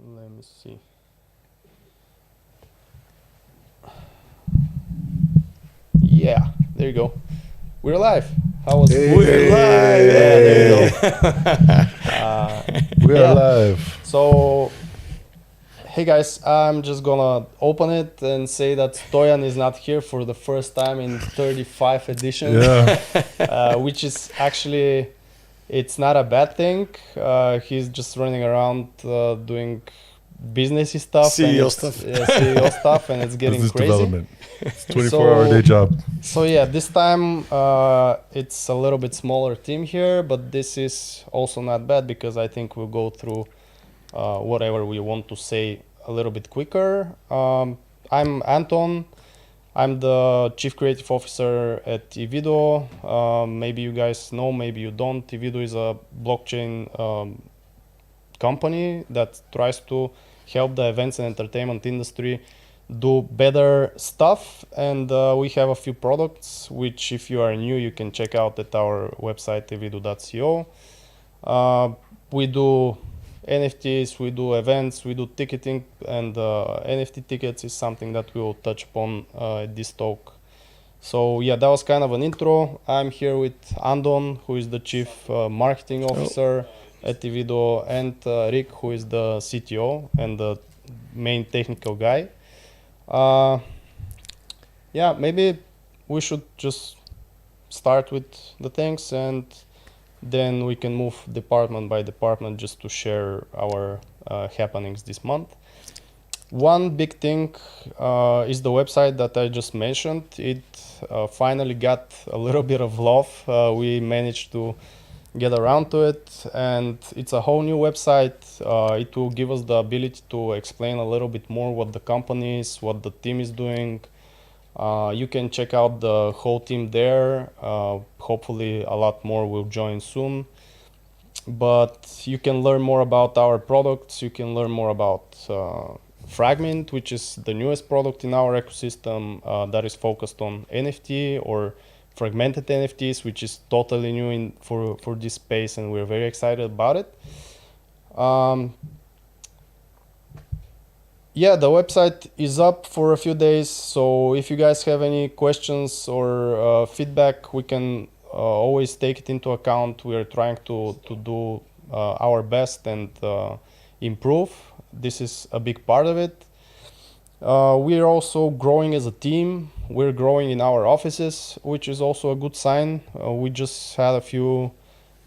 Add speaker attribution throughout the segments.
Speaker 1: Let me see. Yeah, there you go. We're live. How was
Speaker 2: Hey.
Speaker 3: We're live.
Speaker 1: Yeah, there you go.
Speaker 2: We are live.
Speaker 1: So, hey guys, I'm just gonna open it and say that Stoyan is not here for the first time in 35 editions, which is actually, it's not a bad thing. He's just running around doing businessy stuff,
Speaker 3: CEO
Speaker 1: and
Speaker 3: stuff.
Speaker 1: CEO stuff, and it's getting
Speaker 2: Business
Speaker 1: crazy.
Speaker 2: development. It's 24-hour day job.
Speaker 1: So yeah, this time it's a little bit smaller team here, but this is also not bad because I think we'll go through whatever we want to say a little bit quicker. I'm Anton. I'm the Chief Creative Officer at Evedo. Maybe you guys know, maybe you don't. Evedo is a blockchain company that tries to help the events and entertainment industry do better stuff, and we have a few products which, if you are new, you can check out at our website evedo.co. We do NFTs, we do events, we do ticketing, and NFT tickets is something that we will touch upon at this talk. So yeah, that was kind of an intro. I'm here with Andon, who is the Chief Marketing Officer at Evedo, and Rick, who is the CTO and the main technical guy. Yeah, maybe we should just start with the things, and then we can move department by department just to share our happenings this month. One big thing is the website that I just mentioned. It finally got a little bit of love. We managed to get around to it, and it's a whole new website. It will give us the ability to explain a little bit more what the company is, what the team is doing. You can check out the whole team there. Hopefully a lot more will join soon, but you can learn more about our products. You can learn more about Fragment, which is the newest product in our ecosystem that is focused on NFT or fragmented NFTs, which is totally new for this space, and we're very excited about it. Yeah, the website is up for a few days, so if you guys have any questions or feedback, we can always take it into account. We are trying to do our best and improve. This is a big part of it. We are also growing as a team. We're growing in our offices, which is also a good sign. We just had a few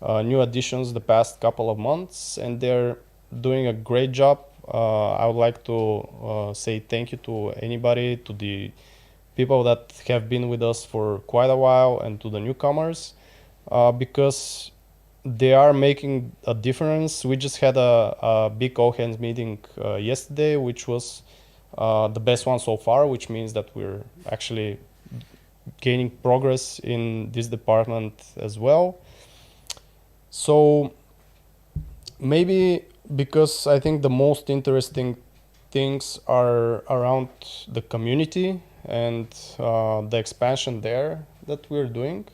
Speaker 1: new additions the past couple of months, and they're doing a great job. I would like to say thank you to anybody, to the people that have been with us for quite a while, and to the newcomers, because they are making a difference. We just had a big all-hands meeting yesterday, which was the best one so far, which means that we're actually gaining progress in this department as well. So maybe, because I think the most interesting things are around the community and the expansion there that we're doing.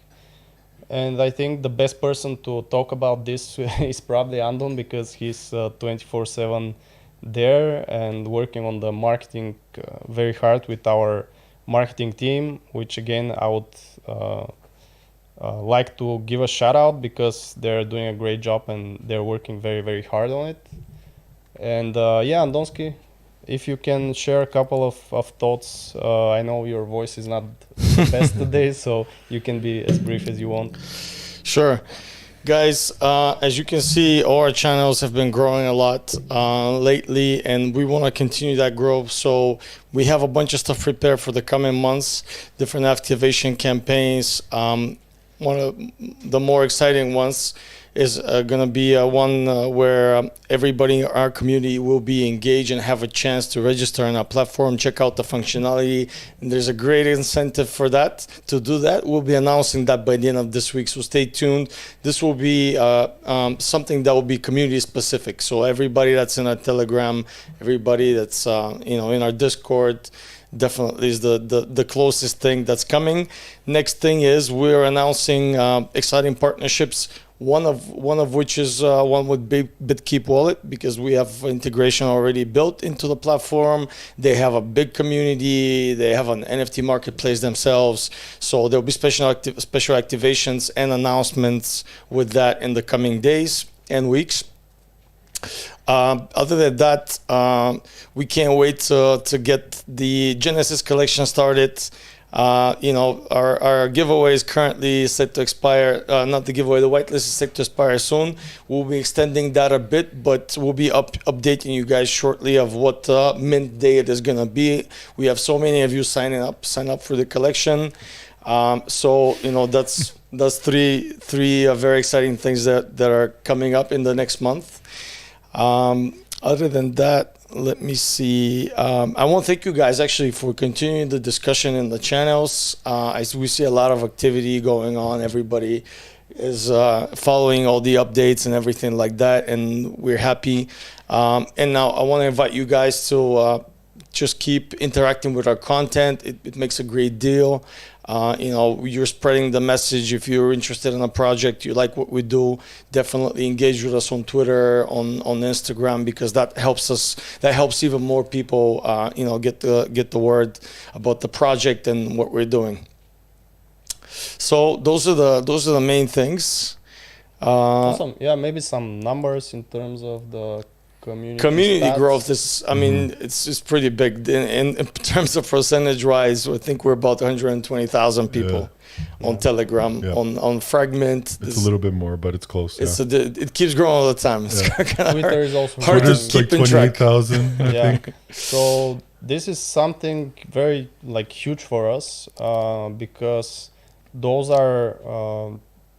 Speaker 1: And I think the best person to talk about this is probably Andon, because he's 24/7 there and working on the marketing very hard with our marketing team, which again I would like to give a shout out, because they're doing a great job and they're working very, very hard on it. And yeah, Andonsky, if you can share a couple of thoughts. I know your voice is not the best today, so you can be as brief as you want.
Speaker 3: Sure. Guys, as you can see, all our channels have been growing a lot lately, and we want to continue that growth. So we have a bunch of stuff prepared for the coming months, different activation campaigns. One of the more exciting ones is going to be one where everybody in our community will be engaged and have a chance to register on our platform, check out the functionality. And there's a great incentive for that, to do that. We'll be announcing that by the end of this week, so stay tuned. This will be something that will be community specific. So everybody that's in our Telegram, everybody that's in our Discord, definitely is the closest thing that's coming. Next thing is we're announcing exciting partnerships. One of which is one with BitKeep Wallet, because we have integration already built into the platform. They have a big community. They have an NFT marketplace themselves. So there'll be special activations and announcements with that in the coming days and weeks. Other than that, we can't wait to get the Genesis collection started. Our giveaway is currently set to expire. Not the giveaway, the whitelist is set to expire soon. We'll be extending that a bit, but we'll be updating you guys shortly of what mint day it is gonna be. We have so many of you sign up for the collection. That's three very exciting things that are coming up in the next month. Other than that, let me see. I want to thank you guys actually for continuing the discussion in the channels. We see a lot of activity going on. Everybody is following all the updates and everything like that, and we're happy. And now I want to invite you guys to just keep interacting with our content. It makes a great deal. You're spreading the message. If you're interested in a project, you like what we do, definitely engage with us on Twitter, on Instagram, because that helps even more people get the word about the project and what we're doing. So those are the main things.
Speaker 1: Awesome. Yeah, maybe some numbers in terms of the
Speaker 3: community
Speaker 1: stats.
Speaker 3: growth is, I mean, it's pretty big in terms of percentage wise. I think we're about 120,000 people on Telegram. On Fragment,
Speaker 2: it's a little bit more, but it's close.
Speaker 3: It keeps growing all the time. It's
Speaker 1: Twitter is also
Speaker 3: hard to keep in track.
Speaker 2: 28,000, I think.
Speaker 1: So this is something very huge for us because those are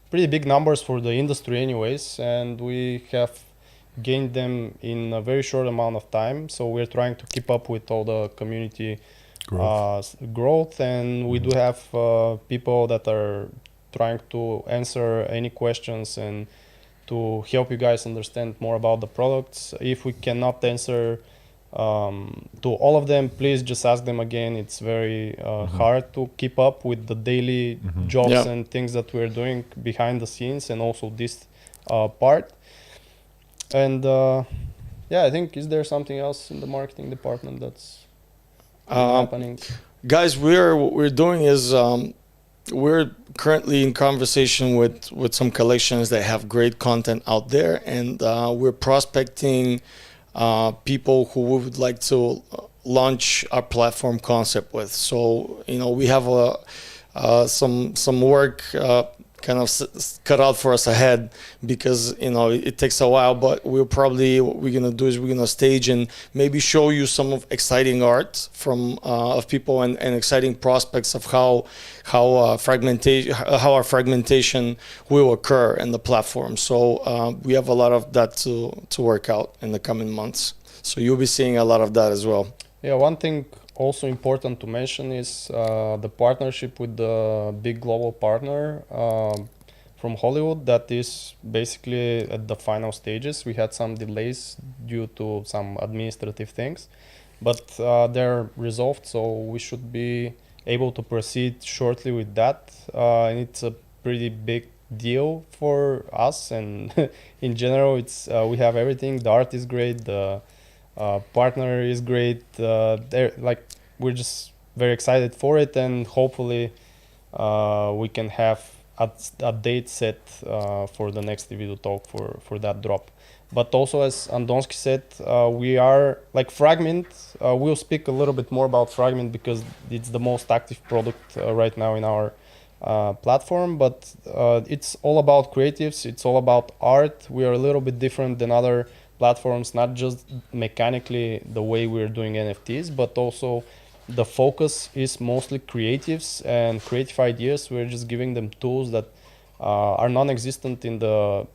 Speaker 1: pretty big numbers for the industry anyways, and we have gained them in a very short amount of time. So we're trying to keep up with all the community growth, and we do have people that are trying to answer any questions and to help you guys understand more about the products. If we cannot answer to all of them, please just ask them again. It's very hard to keep up with the daily jobs and things that we're doing behind the scenes, and also this part. And I think, is there something else in the marketing department that's happening?
Speaker 3: Guys, what we're doing is we're currently in conversation with some collections that have great content out there, and we're prospecting people who we would like to launch our platform concept with. So we have some work kind of cut out for us ahead, because it takes a while, but what we're gonna do is we're gonna stage and maybe show you some of exciting art from of people and exciting prospects of how our fragmentation will occur in the platform. So we have a lot of that to work out in the coming months. So you'll be seeing a lot of that as well.
Speaker 1: Yeah, one thing also important to mention is the partnership with the big global partner from Hollywood that is basically at the final stages. We had some delays due to some administrative things, but they're resolved, so we should be able to proceed shortly with that. And it's a pretty big deal for us, and in general, it's we have everything. The art is great, the partner is great. We're just very excited for it, and hopefully we can have a date set for the next Evedo Talk for that drop. But also, as Andonsky said, we are Fragment. We'll speak a little bit more about Fragment because it's the most active product right now in our platform. But it's all about creatives. It's all about art. We are a little bit different than other platforms, not just mechanically the way we're doing NFTs, but also the focus is mostly creatives and creative ideas. We're just giving them tools that are non-existent in the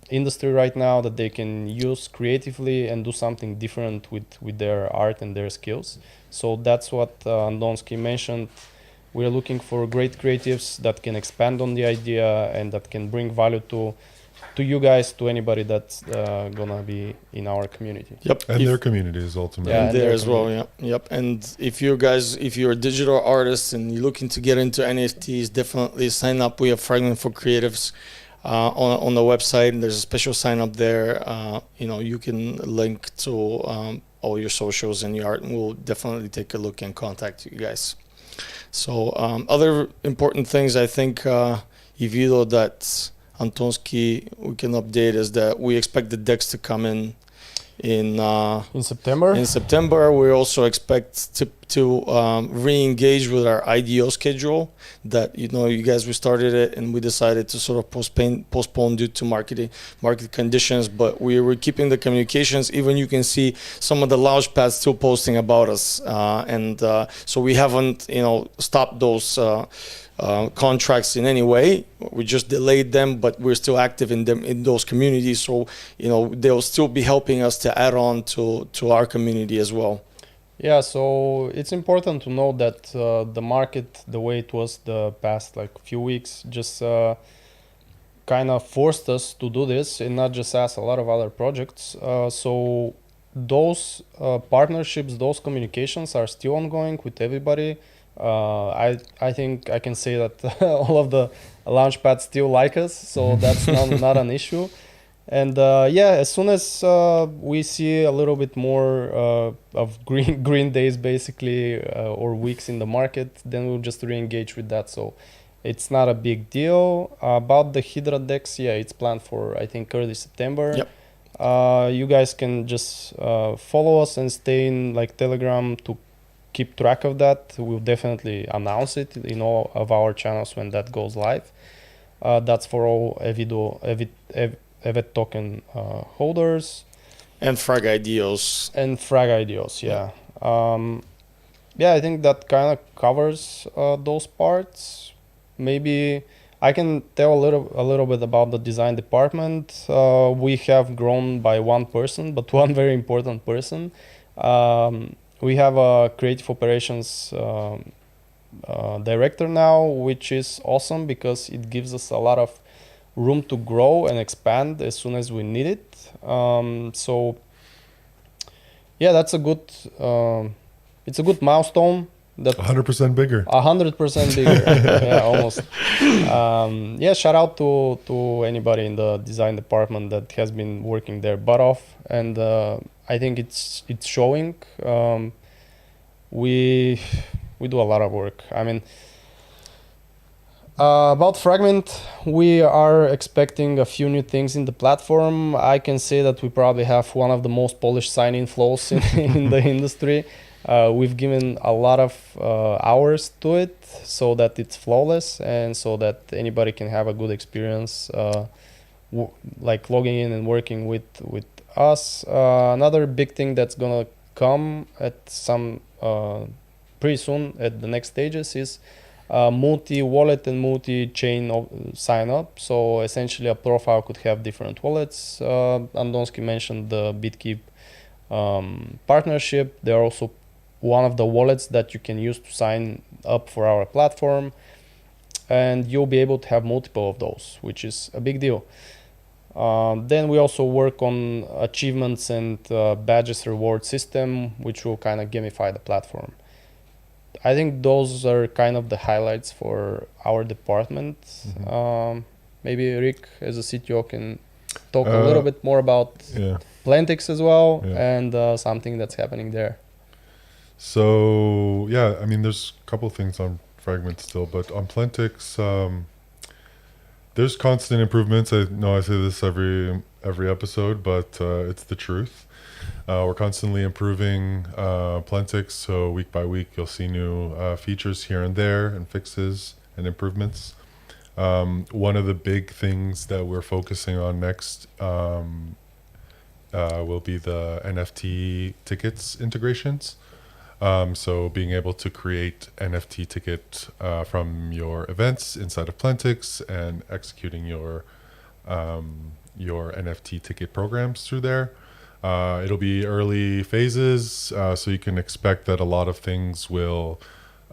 Speaker 1: industry right now, that they can use creatively and do something different with their art and their skills. So that's what Andonsky mentioned. We're looking for great creatives that can expand on the idea and that can bring value to to you guys, to anybody that's gonna be in our community.
Speaker 3: Yep.
Speaker 2: And
Speaker 3: If-
Speaker 2: their communities ultimately.
Speaker 1: Yeah,
Speaker 3: and
Speaker 1: and
Speaker 3: there
Speaker 1: their
Speaker 3: as well, yeah, yep. And if you're a digital artist and you're looking to get into NFTs, definitely sign up. We have Fragment for Creatives on the website, and there's a special sign up there. You can link to all your socials and your art, and we'll definitely take a look and contact you guys. So other important things, I think, Evedo, that Antonski we can update is that we expect the decks to come in
Speaker 1: In September.
Speaker 3: in September. We also expect to re-engage with our IDO schedule. That you guys restarted it, and we decided to sort of postpone due to market conditions. But we were keeping the communications. Even you can see some of the launch pads still posting about us, and so we haven't stopped those. Contracts in any way. We just delayed them, but we're still active in them in those communities. So they'll still be helping us to add on to our community as well.
Speaker 1: Yeah, so it's important to know that the market, the way it was the past few weeks, just kind of forced us to do this, and not just us, a lot of other projects. So those partnerships, those communications are still ongoing with everybody. I think I can say that all of the launchpads still like us, so that's not an issue. And as soon as we see a little bit more of green days, basically, or weeks in the market, then we'll just re-engage with that. So it's not a big deal. About the Hydra decks, it's planned for, I think, early September.
Speaker 3: Yep.
Speaker 1: You guys can just follow us and stay in Telegram to keep track of that. We'll definitely announce it in all of our channels when that goes live. That's for all Evedo token holders.
Speaker 3: And Frag IDOs.
Speaker 1: And Frag IDOs, yeah. I think that kind of covers those parts. Maybe I can tell a little bit about the design department. We have grown by one person, but one very important person. We have a creative operations director now, which is awesome because it gives us a lot of room to grow and expand as soon as we need it. That's a good it's a good milestone. That
Speaker 2: 100% bigger.
Speaker 1: 100% bigger. Yeah, almost. Shout out to anybody in the design department that has been working their butt off, and I think it's showing. We do a lot of work. I mean, about Fragment, we are expecting a few new things in the platform. I can say that we probably have one of the most polished sign-in flows in the industry. We've given a lot of hours to it so that it's flawless and so that anybody can have a good experience logging in and working with us. Another big thing that's gonna come at some pretty soon at the next stages is multi-wallet and multi-chain sign up. So essentially a profile could have different wallets. Andonski mentioned the BitKeep partnership. They're also one of the wallets that you can use to sign up for our platform, and you'll be able to have multiple of those, which is a big deal. Then we also work on achievements and badges reward system, which will kind of gamify the platform. I think those are kind of the highlights for our department. Maybe Rick, as a CTO, can talk a little bit more about Plantix as well, and something that's happening there.
Speaker 2: So I mean, there's a couple things on Fragment still, but on Plantix, there's constant improvements. I know I say this every episode, but it's the truth. We're constantly improving Plantix, so week by week you'll see new features here and there and fixes and improvements. One of the big things that we're focusing on next will be the NFT tickets integrations. So being able to create NFT ticket from your events inside of Plantix and executing your NFT ticket programs through there. It'll be early phases, so you can expect that a lot of things will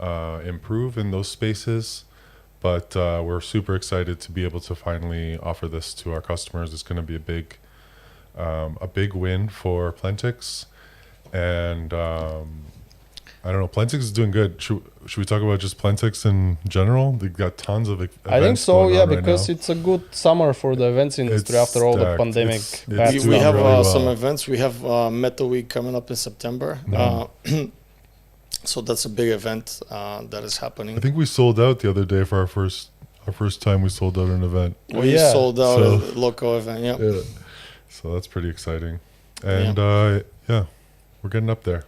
Speaker 2: improve in those spaces. but we're super excited to be able to finally offer this to our customers. It's going to be a big win for Plentix, and I don't know. Plentix is doing good. Should we talk about just Plentix in general? They've got tons of events.
Speaker 1: I think so,
Speaker 2: going
Speaker 1: yeah,
Speaker 2: on right
Speaker 1: because
Speaker 2: now.
Speaker 1: it's a good summer for the events industry
Speaker 2: It's
Speaker 1: after all the
Speaker 2: stacked.
Speaker 1: pandemic.
Speaker 2: It's
Speaker 1: bad
Speaker 3: We
Speaker 2: doing
Speaker 1: stuff.
Speaker 3: have
Speaker 2: really well.
Speaker 3: some events. We have Meta Week coming up in September. So that's a big event that is happening.
Speaker 2: I think we sold out the other day for our first time. We sold out an event.
Speaker 3: We
Speaker 1: yeah.
Speaker 3: sold out
Speaker 2: So-
Speaker 3: a local event. Yep.
Speaker 2: Yeah. So that's pretty exciting, and yeah, we're getting up there.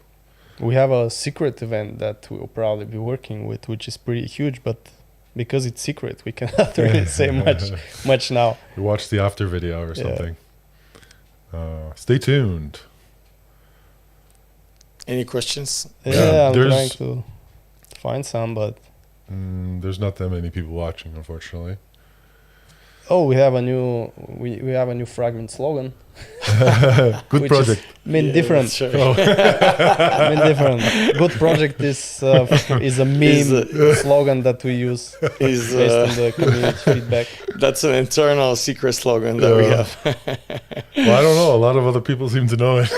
Speaker 1: We have a secret event that we'll probably be working with, which is pretty huge, but because it's secret, we cannot really say much now.
Speaker 2: We watched the after video or
Speaker 1: Yeah.
Speaker 2: something. Stay tuned.
Speaker 3: Any questions?
Speaker 1: Yeah, I'm
Speaker 2: there's-
Speaker 1: trying to find some, but
Speaker 2: There's not that many people watching, unfortunately.
Speaker 1: we have a new fragment slogan.
Speaker 2: Good
Speaker 1: Which
Speaker 2: project.
Speaker 1: Mean
Speaker 3: Yeah,
Speaker 1: different.
Speaker 3: that's right.
Speaker 1: Mean different. Good project is a meme slogan that we use
Speaker 3: Is,
Speaker 1: based on the community feedback.
Speaker 3: that's an internal secret slogan that we
Speaker 2: Yeah.
Speaker 3: have.
Speaker 2: Well, I don't know. A lot of other people seem to know it.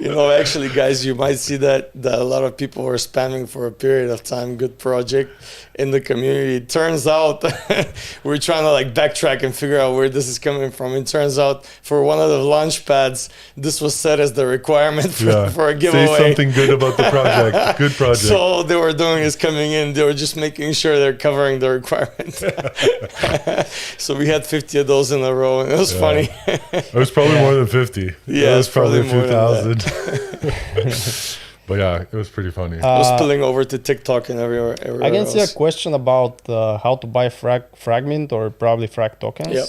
Speaker 3: You know, actually, guys, you might see that a lot of people were spamming for a period of time. Good project in the community. It turns out we're trying to like backtrack and figure out where this is coming from. It turns out for one of the launch pads, this was set as the requirement for a giveaway.
Speaker 2: Say something good about the project. Good project.
Speaker 3: So all they were doing is coming in. They were just making sure they're covering the requirement. So we had 50 of those in a row, and it was funny.
Speaker 2: It was probably more than 50.
Speaker 3: Yeah,
Speaker 2: it was
Speaker 3: it's
Speaker 2: probably a
Speaker 3: probably
Speaker 2: few
Speaker 3: more than
Speaker 2: thousand. But yeah, it was pretty funny.
Speaker 3: It was
Speaker 1: Uh,
Speaker 3: spilling over to TikTok and everywhere
Speaker 1: I can see a
Speaker 3: else.
Speaker 1: question about how to buy fragment or probably frag tokens.
Speaker 3: Yep.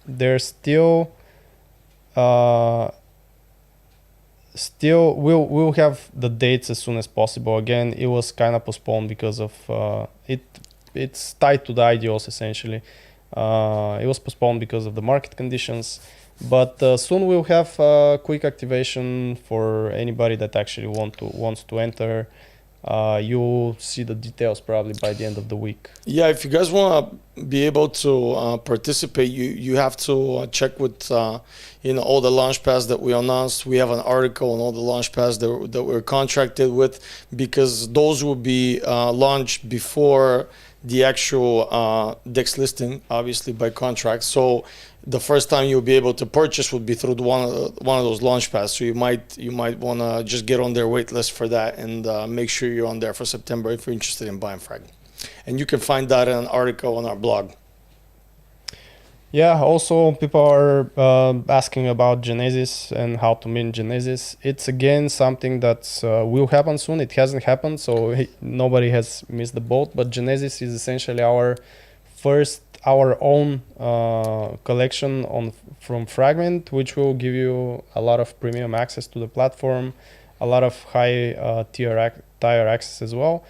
Speaker 1: There's still we'll have the dates as soon as possible. Again, it was kind of postponed because of it's tied to the IDOs essentially. It was postponed because of the market conditions, but soon we'll have quick activation for anybody that actually wants to enter. You'll see the details probably by the end of the week.
Speaker 3: Yeah, if you guys want to be able to participate, you have to check with all the launch pads that we announced. We have an article on all the launch pads that we're contracted with, because those will be launched before the actual DEX listing, obviously by contract. So the first time you'll be able to purchase would be through one of those launch pads. So you might want to just get on their wait list for that and make sure you're on there for September if you're interested in buying frag. And you can find that in an article on our blog.
Speaker 1: Yeah, also people are asking about Genesis and how to mint Genesis. It's again something that will happen soon. It hasn't happened, so nobody has missed the boat. But Genesis is essentially our own collection from Fragment, which will give you a lot of premium access to the platform, a lot of high tier access as well.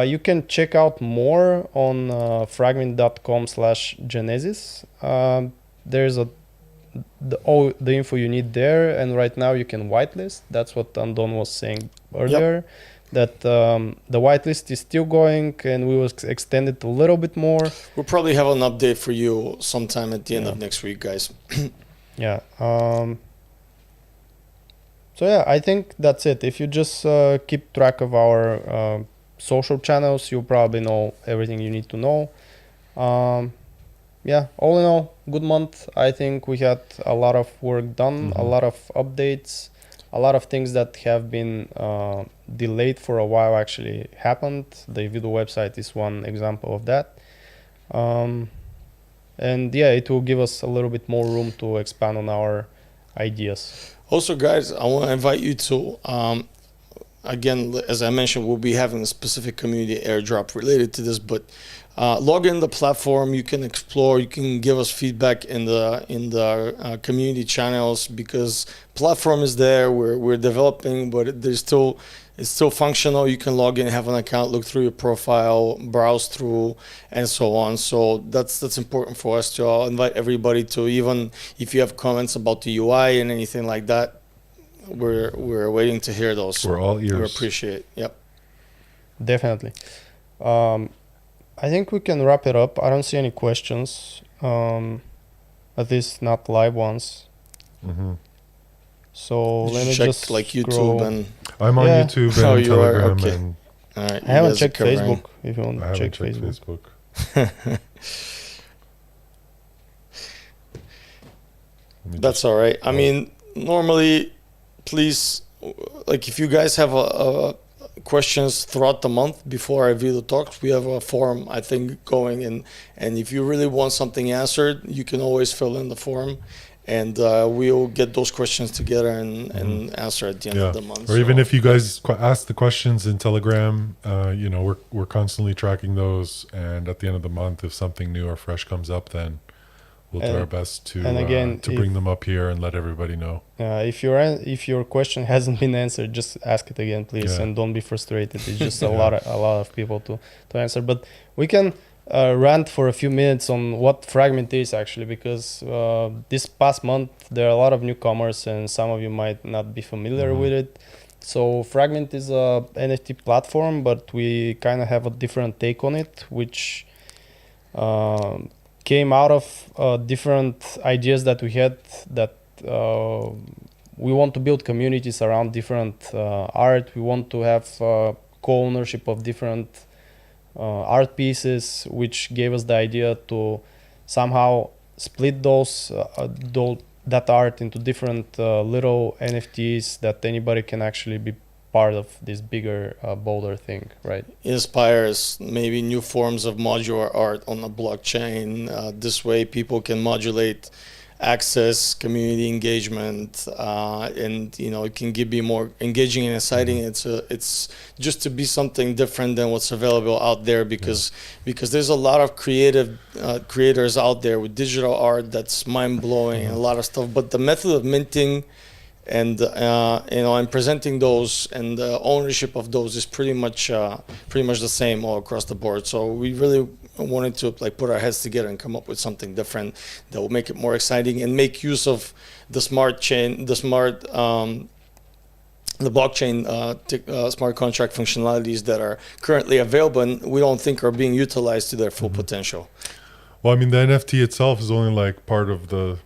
Speaker 1: You can check out more on fragment.com/Genesis. There's the info you need there, and right now you can whitelist. That's what Andon was saying earlier, that the whitelist is still going, and we will extend it a little bit more.
Speaker 3: We'll probably have an update for you sometime at the end of next week, guys.
Speaker 1: Yeah. So yeah, I think that's it. If you just keep track of our social channels, you'll probably know everything you need to know. Yeah, all in all, good month. I think we had a lot of work done, a lot of updates, a lot of things that have been delayed for a while actually happened. The Evedo website is one example of that. And yeah, it will give us a little bit more room to expand on our ideas.
Speaker 3: Also, guys, I want to invite you to, again, as I mentioned, we'll be having a specific community airdrop related to this, but log in the platform. You can explore. You can give us feedback in the community channels, because platform is there. We're developing, but it's still functional. You can log in, have an account, look through your profile, browse through, and so on. So that's important for us to invite everybody to, even if you have comments about the UI and anything like that. We're waiting to hear those.
Speaker 2: We're all ears.
Speaker 3: We appreciate it. Yep.
Speaker 1: Definitely. I think we can wrap it up. I don't see any questions, at least not live ones.
Speaker 2: Mm-hmm.
Speaker 1: So
Speaker 3: Did
Speaker 1: let
Speaker 3: you
Speaker 1: me
Speaker 3: check
Speaker 1: just
Speaker 3: like YouTube
Speaker 1: scroll.
Speaker 3: and
Speaker 2: I'm on
Speaker 1: Yeah.
Speaker 2: YouTube
Speaker 3: Oh,
Speaker 2: and
Speaker 3: you are?
Speaker 2: Telegram,
Speaker 3: Okay.
Speaker 2: and
Speaker 3: all right.
Speaker 1: I haven't
Speaker 3: guys are
Speaker 1: checked
Speaker 3: covering.
Speaker 1: Facebook. If you want
Speaker 2: I
Speaker 1: to
Speaker 2: haven't
Speaker 1: check
Speaker 2: checked
Speaker 1: Facebook.
Speaker 2: Facebook. Let me
Speaker 3: That's
Speaker 2: just-
Speaker 3: all right. I
Speaker 2: Oh.
Speaker 3: mean, normally, please, like if you guys have a questions throughout the month before Evedo Talks, we have a forum, I think, going. And if you really want something answered, you can always fill in the form. And we'll get those questions together and answer at the end of the month.
Speaker 2: Or even
Speaker 3: So,
Speaker 2: if you guys ask the questions in Telegram, you know, we're constantly tracking those, and at the end of the month, if something new or fresh comes up, then we'll do
Speaker 1: And-
Speaker 2: our best to
Speaker 1: and again,
Speaker 2: to bring them up here and let everybody know.
Speaker 1: If your question hasn't been answered, just ask it again, please,
Speaker 2: Yeah.
Speaker 1: and don't be frustrated. It's just
Speaker 2: Yeah.
Speaker 1: a lot of people to answer. But we can rant for a few minutes on what Fragment is actually, because this past month there are a lot of newcomers, and some of you might not be familiar
Speaker 2: Mhm.
Speaker 1: with it. So Fragment is a NFT platform, but we kind of have a different take on it, which came out of different ideas that we had, that we want to build communities around different art. We want to have co-ownership of different art pieces, which gave us the idea to somehow split that art into different little NFTs that anybody can actually be part of this bigger bolder thing, right?
Speaker 3: inspires maybe new forms of modular art on the blockchain. This way, people can modulate access, community engagement, and it can be more engaging and exciting. It's just to be something different than what's available out there, because there's a lot of creative creators out there with digital art that's mind blowing and a lot of stuff. But the method of minting and and presenting those and the ownership of those is pretty much the same all across the board. So we really wanted to put our heads together and come up with something different that will make it more exciting and make use of the smart chain, the blockchain smart contract functionalities that are currently available and we don't think are being utilized to their full potential.
Speaker 2: Well, I mean, the NFT itself is only like part of the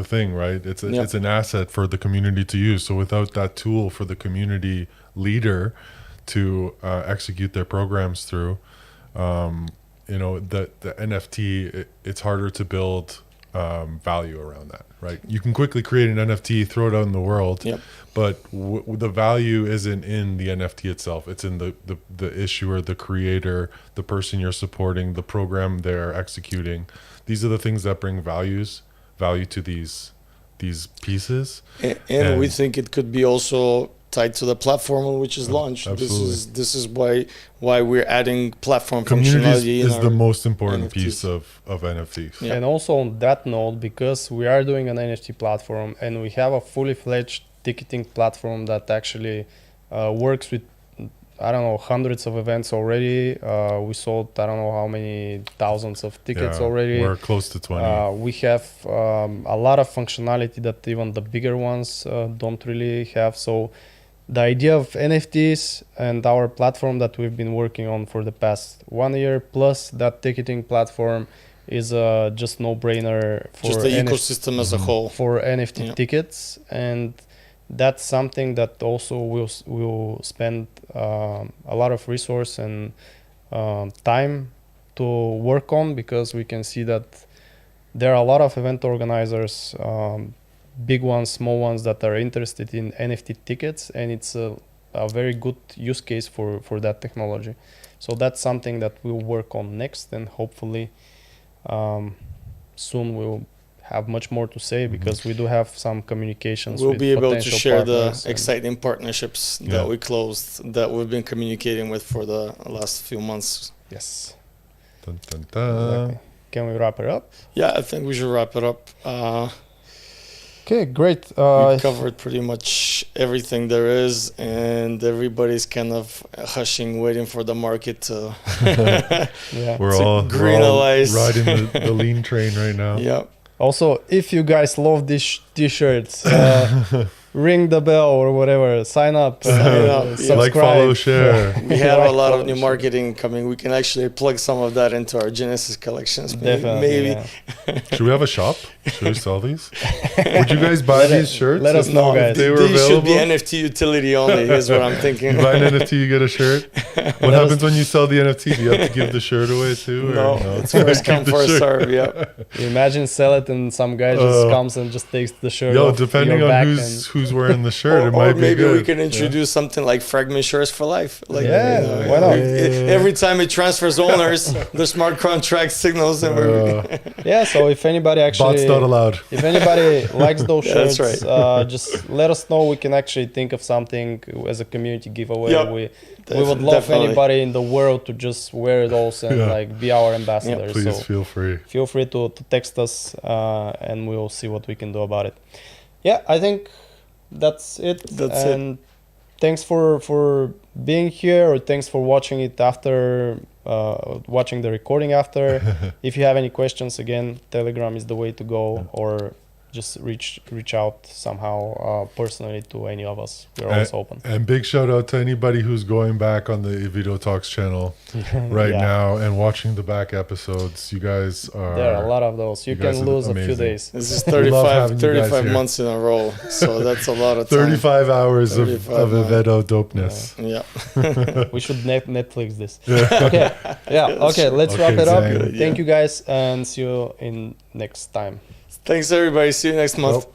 Speaker 2: thing, right? It's an asset for the community to use. So without that tool for the community leader to execute their programs through, the NFT, it's harder to build value around that, right? You can quickly create an NFT, throw it out in the world, but the value isn't in the NFT itself. It's in the issuer, the creator, the person you're supporting, the program they're executing. These are the things that bring value to these pieces.
Speaker 3: And we think it could be also tied to the platform on which is launched.
Speaker 2: Absolutely.
Speaker 3: This is why we're adding platform
Speaker 2: Community
Speaker 3: functionality
Speaker 2: is the most important
Speaker 3: NFTs.
Speaker 2: piece of NFTs.
Speaker 3: Yeah.
Speaker 1: And also on that note, because we are doing an NFT platform and we have a fully fledged ticketing platform that actually works with, I don't know, hundreds of events already. We sold, I don't know how many thousands of tickets already.
Speaker 2: We're close to 20.
Speaker 1: We have a lot of functionality that even the bigger ones don't really have. So the idea of NFTs and our platform that we've been working on for the past 1 year plus that ticketing platform is just no-brainer for
Speaker 3: just the ecosystem as a whole.
Speaker 1: For NFT tickets. And that's something that also will spend a lot of resource and time to work on, because we can see that there are a lot of event organizers, big ones, small ones, that are interested in NFT tickets, and it's a very good use case for that technology. So that's something that we'll work on next, and hopefully soon we'll have much more to say, because we do have some communications.
Speaker 3: We'll
Speaker 1: with
Speaker 3: be able to
Speaker 1: potential
Speaker 3: share the
Speaker 1: partners
Speaker 3: exciting partnerships that we closed, that we've been communicating with for the last few months.
Speaker 1: Yes.
Speaker 2: Dun, dun, dun.
Speaker 1: Exactly. Can we wrap it up?
Speaker 3: Yeah, I think we should wrap it up.
Speaker 1: Okay, great.
Speaker 3: We covered pretty much everything there is, and everybody's kind of hushing, waiting for the market to
Speaker 1: Yeah.
Speaker 2: We're
Speaker 3: to
Speaker 2: all
Speaker 3: greenalize.
Speaker 2: riding the lean train right now.
Speaker 3: Yeah.
Speaker 1: Also, if you guys love these t-shirts, ring the bell or whatever. Sign up.
Speaker 3: Sign up, yeah.
Speaker 1: Subscribe.
Speaker 2: Like, follow, share.
Speaker 3: We have a
Speaker 1: Like,
Speaker 3: lot of
Speaker 1: follow,
Speaker 3: new
Speaker 1: share.
Speaker 3: marketing coming. We can actually plug some of that into our Genesis collections.
Speaker 1: Definitely.
Speaker 3: Maybe.
Speaker 1: Yeah.
Speaker 2: Should we have a shop? Should we sell these? Would you guys buy these shirts?
Speaker 1: let us
Speaker 2: if-
Speaker 1: know,
Speaker 2: if
Speaker 1: guys.
Speaker 2: They were
Speaker 3: These should be
Speaker 2: available.
Speaker 3: NFT utility only, is what I'm thinking.
Speaker 2: You buy an NFT, you get a shirt. What happens when you sell the NFT? Do you have to give the shirt away too? Or
Speaker 3: No, it's first come,
Speaker 2: Keep the
Speaker 3: first
Speaker 2: shirt.
Speaker 3: serve. Yeah.
Speaker 1: You imagine sell it and some guy just comes and just takes the shirt
Speaker 2: Yo,
Speaker 1: off
Speaker 2: depending
Speaker 1: your
Speaker 2: on
Speaker 1: back
Speaker 2: who's wearing the shirt, it
Speaker 3: Or
Speaker 2: might be
Speaker 3: maybe
Speaker 2: good.
Speaker 3: we can introduce something like fragment shares for life. Like,
Speaker 1: Yeah, why not?
Speaker 3: Every time it transfers owners, the smart contract signals and we're
Speaker 1: Yeah, so if anybody actually
Speaker 2: Bots not allowed.
Speaker 1: if anybody likes those
Speaker 3: Yeah,
Speaker 1: shirts,
Speaker 3: that's right.
Speaker 1: just let us know. We can actually think of something as a community giveaway.
Speaker 3: Yep.
Speaker 1: We would love
Speaker 3: Definitely.
Speaker 1: anybody in the world to just wear those and
Speaker 2: Yeah.
Speaker 1: like be our ambassador.
Speaker 2: Please
Speaker 1: So
Speaker 2: feel free.
Speaker 1: feel free to text us and we will see what we can do about it. Yeah, I think that's it.
Speaker 3: That's it.
Speaker 1: and thanks for being here, or thanks for watching it after watching the recording after. If you have any questions, again, Telegram is the way to go, or just reach out somehow personally to any of us. We're always open.
Speaker 2: And big shout out to anybody who's going back on the Evedo Talks channel right
Speaker 1: Yeah.
Speaker 2: now and watching the back episodes. You guys are.
Speaker 1: There are a lot of those. You
Speaker 2: guys
Speaker 1: can
Speaker 2: are
Speaker 1: lose a few
Speaker 2: amazing.
Speaker 1: days.
Speaker 3: This is
Speaker 2: We love having
Speaker 3: 35,
Speaker 2: you guys
Speaker 3: 35
Speaker 2: here.
Speaker 3: months in a row. So that's a lot of time.
Speaker 2: 35 hours
Speaker 3: 35
Speaker 2: of
Speaker 3: months.
Speaker 2: Evedo dopeness.
Speaker 3: Yeah.
Speaker 1: We should Netflix this. Okay. Yeah. Okay. Let's
Speaker 2: Okay,
Speaker 1: wrap it up.
Speaker 2: Zang.
Speaker 1: Thank you guys, and see you in next time.
Speaker 3: Thanks, everybody. See you next month.
Speaker 2: Well,